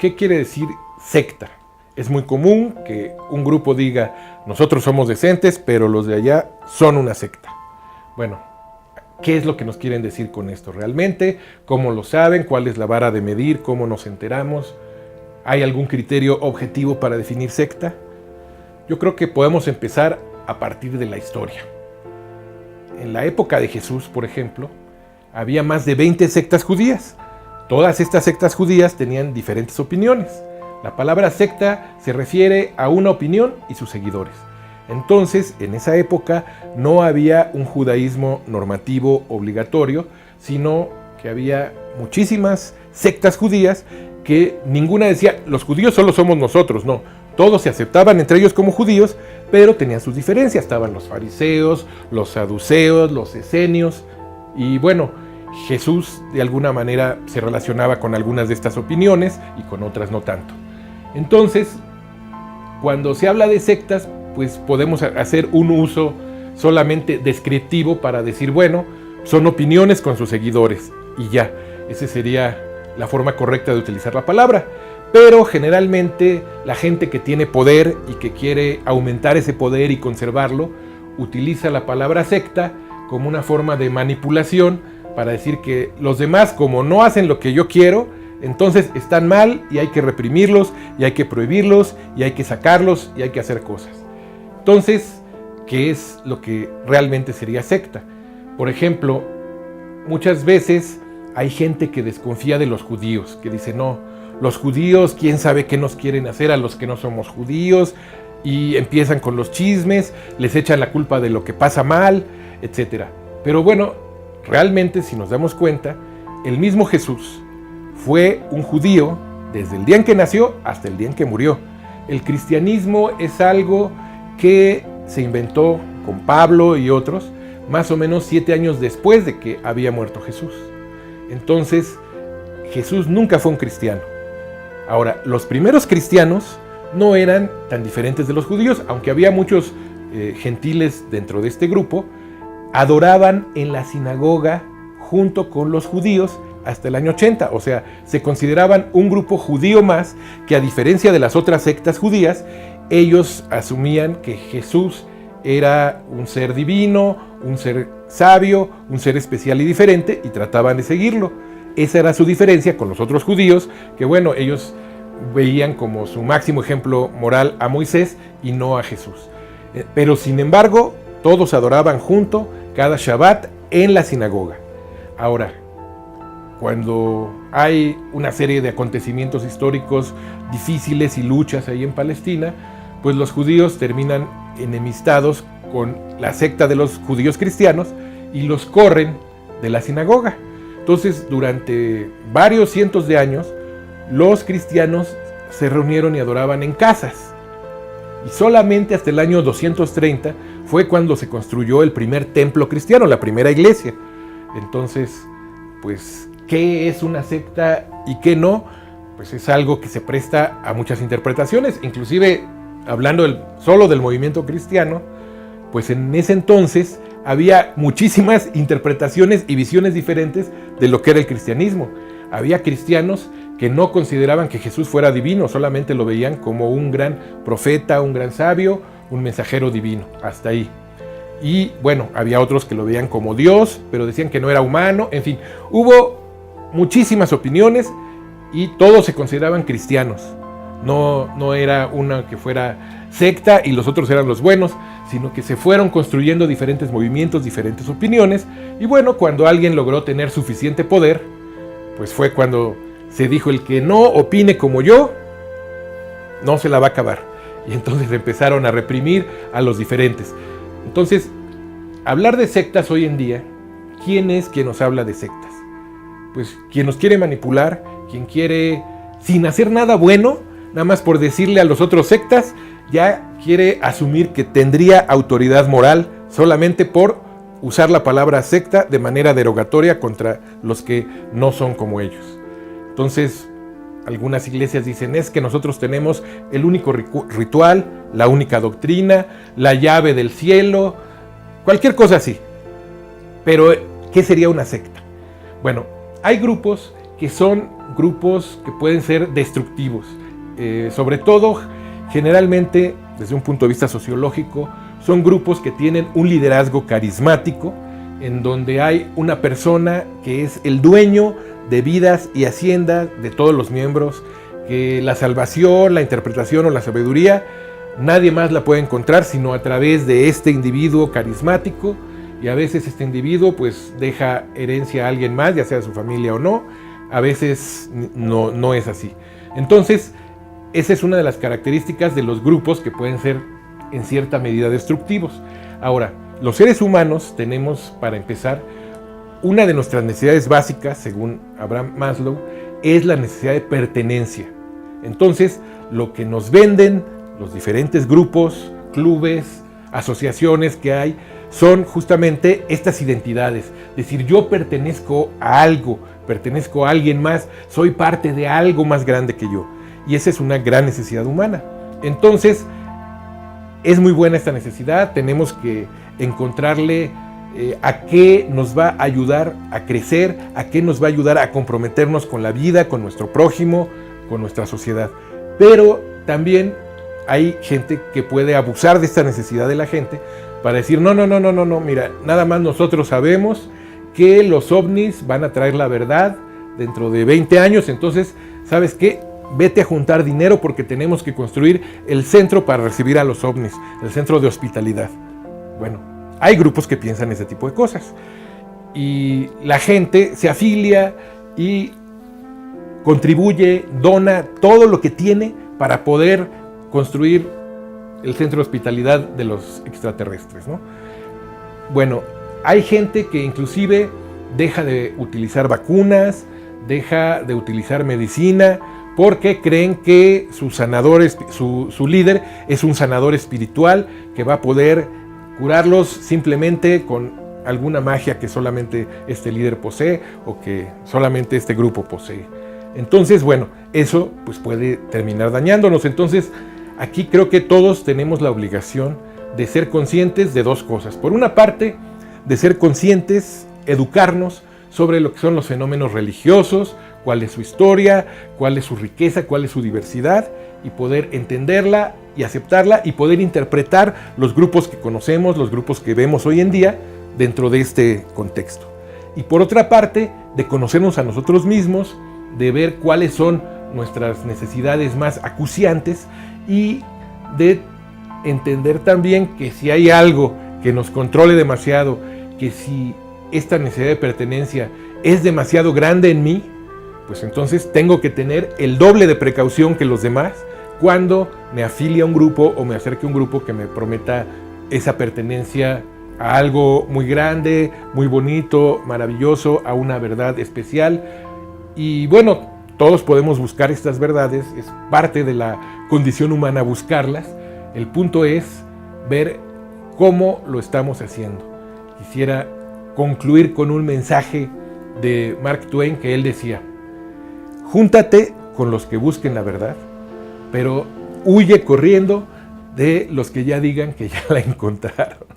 ¿qué quiere decir secta? Es muy común que un grupo diga, nosotros somos decentes, pero los de allá son una secta. Bueno, ¿qué es lo que nos quieren decir con esto realmente? ¿Cómo lo saben? ¿Cuál es la vara de medir? ¿Cómo nos enteramos? ¿Hay algún criterio objetivo para definir secta? Yo creo que podemos empezar a partir de la historia. En la época de Jesús, por ejemplo, había más de 20 sectas judías. Todas estas sectas judías tenían diferentes opiniones. La palabra secta se refiere a una opinión y sus seguidores. Entonces, en esa época no había un judaísmo normativo obligatorio, sino que había muchísimas sectas judías que ninguna decía, los judíos solo somos nosotros, no. Todos se aceptaban entre ellos como judíos, pero tenían sus diferencias. Estaban los fariseos, los saduceos, los esenios, y bueno, Jesús de alguna manera se relacionaba con algunas de estas opiniones y con otras no tanto. Entonces, cuando se habla de sectas, pues podemos hacer un uso solamente descriptivo para decir, bueno, son opiniones con sus seguidores y ya, esa sería la forma correcta de utilizar la palabra. Pero generalmente la gente que tiene poder y que quiere aumentar ese poder y conservarlo, utiliza la palabra secta como una forma de manipulación para decir que los demás, como no hacen lo que yo quiero, entonces están mal y hay que reprimirlos, y hay que prohibirlos, y hay que sacarlos, y hay que hacer cosas. Entonces, ¿qué es lo que realmente sería secta? Por ejemplo, muchas veces hay gente que desconfía de los judíos, que dice, no, los judíos, quién sabe qué nos quieren hacer a los que no somos judíos, y empiezan con los chismes, les echan la culpa de lo que pasa mal, etc. Pero bueno, realmente, si nos damos cuenta, el mismo Jesús fue un judío desde el día en que nació hasta el día en que murió. El cristianismo es algo que se inventó con Pablo y otros, más o menos 7 años después de que había muerto Jesús. Entonces, Jesús nunca fue un cristiano. Ahora, los primeros cristianos no eran tan diferentes de los judíos, aunque había muchos gentiles dentro de este grupo. Adoraban en la sinagoga junto con los judíos hasta el año 80, o sea, se consideraban un grupo judío más que, a diferencia de las otras sectas judías, ellos asumían que Jesús era un ser divino, un ser sabio, un ser especial y diferente, y trataban de seguirlo. Esa era su diferencia con los otros judíos, que bueno, ellos veían como su máximo ejemplo moral a Moisés y no a Jesús. Pero sin embargo, todos adoraban junto cada Shabbat en la sinagoga. Ahora, cuando hay una serie de acontecimientos históricos difíciles y luchas ahí en Palestina, pues los judíos terminan enemistados con la secta de los judíos cristianos y los corren de la sinagoga. Entonces, durante varios cientos de años, los cristianos se reunieron y adoraban en casas. Y solamente hasta el año 230 fue cuando se construyó el primer templo cristiano, la primera iglesia. Entonces, pues, ¿qué es una secta y qué no? Pues es algo que se presta a muchas interpretaciones. Inclusive, hablando solo del movimiento cristiano, pues en ese entonces había muchísimas interpretaciones y visiones diferentes de lo que era el cristianismo. Había cristianos que no consideraban que Jesús fuera divino, solamente lo veían como un gran profeta, un gran sabio, un mensajero divino, hasta ahí. Y bueno, había otros que lo veían como Dios, pero decían que no era humano. En fin, hubo muchísimas opiniones y todos se consideraban cristianos. No era una que fuera secta y los otros eran los buenos, sino que se fueron construyendo diferentes movimientos, diferentes opiniones. Y bueno, cuando alguien logró tener suficiente poder, pues fue cuando se dijo, el que no opine como yo, no se la va a acabar. Y entonces empezaron a reprimir a los diferentes. Entonces, hablar de sectas hoy en día, ¿quién es quien nos habla de sectas? Pues quien nos quiere manipular, quien quiere, sin hacer nada bueno, nada más por decirle a los otros sectas, ya quiere asumir que tendría autoridad moral solamente por usar la palabra secta de manera derogatoria contra los que no son como ellos. Entonces, algunas iglesias dicen, es que nosotros tenemos el único ritual, la única doctrina, la llave del cielo, cualquier cosa así. Pero, ¿qué sería una secta? Bueno, hay grupos que son grupos que pueden ser destructivos. Sobre todo, generalmente, desde un punto de vista sociológico, son grupos que tienen un liderazgo carismático, en donde hay una persona que es el dueño de vidas y haciendas de todos los miembros, que la salvación, la interpretación o la sabiduría, nadie más la puede encontrar sino a través de este individuo carismático, y a veces este individuo pues deja herencia a alguien más, ya sea su familia o no, a veces no es así. Entonces, esa es una de las características de los grupos que pueden ser en cierta medida destructivos. Ahora, los seres humanos tenemos, para empezar, una de nuestras necesidades básicas, según Abraham Maslow, es la necesidad de pertenencia. Entonces, lo que nos venden los diferentes grupos, clubes, asociaciones que hay, son justamente estas identidades. Es decir, yo pertenezco a algo, pertenezco a alguien más, soy parte de algo más grande que yo. Y esa es una gran necesidad humana. Entonces, es muy buena esta necesidad, tenemos que encontrarle a qué nos va a ayudar a crecer, a qué nos va a ayudar a comprometernos con la vida, con nuestro prójimo, con nuestra sociedad. Pero también hay gente que puede abusar de esta necesidad de la gente para decir, no, mira, nada más nosotros sabemos que los ovnis van a traer la verdad dentro de 20 años, entonces, ¿sabes qué? Vete a juntar dinero porque tenemos que construir el centro para recibir a los ovnis, el centro de hospitalidad. Bueno, hay grupos que piensan ese tipo de cosas. Y la gente se afilia y contribuye, dona todo lo que tiene para poder construir el centro de hospitalidad de los extraterrestres, ¿no? Bueno, hay gente que inclusive deja de utilizar vacunas, deja de utilizar medicina, porque creen que su líder es un sanador espiritual que va a poder curarlos simplemente con alguna magia que solamente este líder posee o que solamente este grupo posee. Entonces, bueno, eso pues puede terminar dañándonos. Entonces, aquí creo que todos tenemos la obligación de ser conscientes de dos cosas. Por una parte, de ser conscientes, educarnos sobre lo que son los fenómenos religiosos, cuál es su historia, cuál es su riqueza, cuál es su diversidad, y poder entenderla y aceptarla y poder interpretar los grupos que conocemos, los grupos que vemos hoy en día dentro de este contexto. Y por otra parte, de conocernos a nosotros mismos, de ver cuáles son nuestras necesidades más acuciantes y de entender también que si hay algo que nos controle demasiado, que si esta necesidad de pertenencia es demasiado grande en mí, pues entonces tengo que tener el doble de precaución que los demás cuando me afilie a un grupo o me acerque a un grupo que me prometa esa pertenencia a algo muy grande, muy bonito, maravilloso, a una verdad especial. Y bueno, todos podemos buscar estas verdades, es parte de la condición humana buscarlas. El punto es ver cómo lo estamos haciendo. Quisiera concluir con un mensaje de Mark Twain que él decía: júntate con los que busquen la verdad, pero huye corriendo de los que ya digan que ya la encontraron.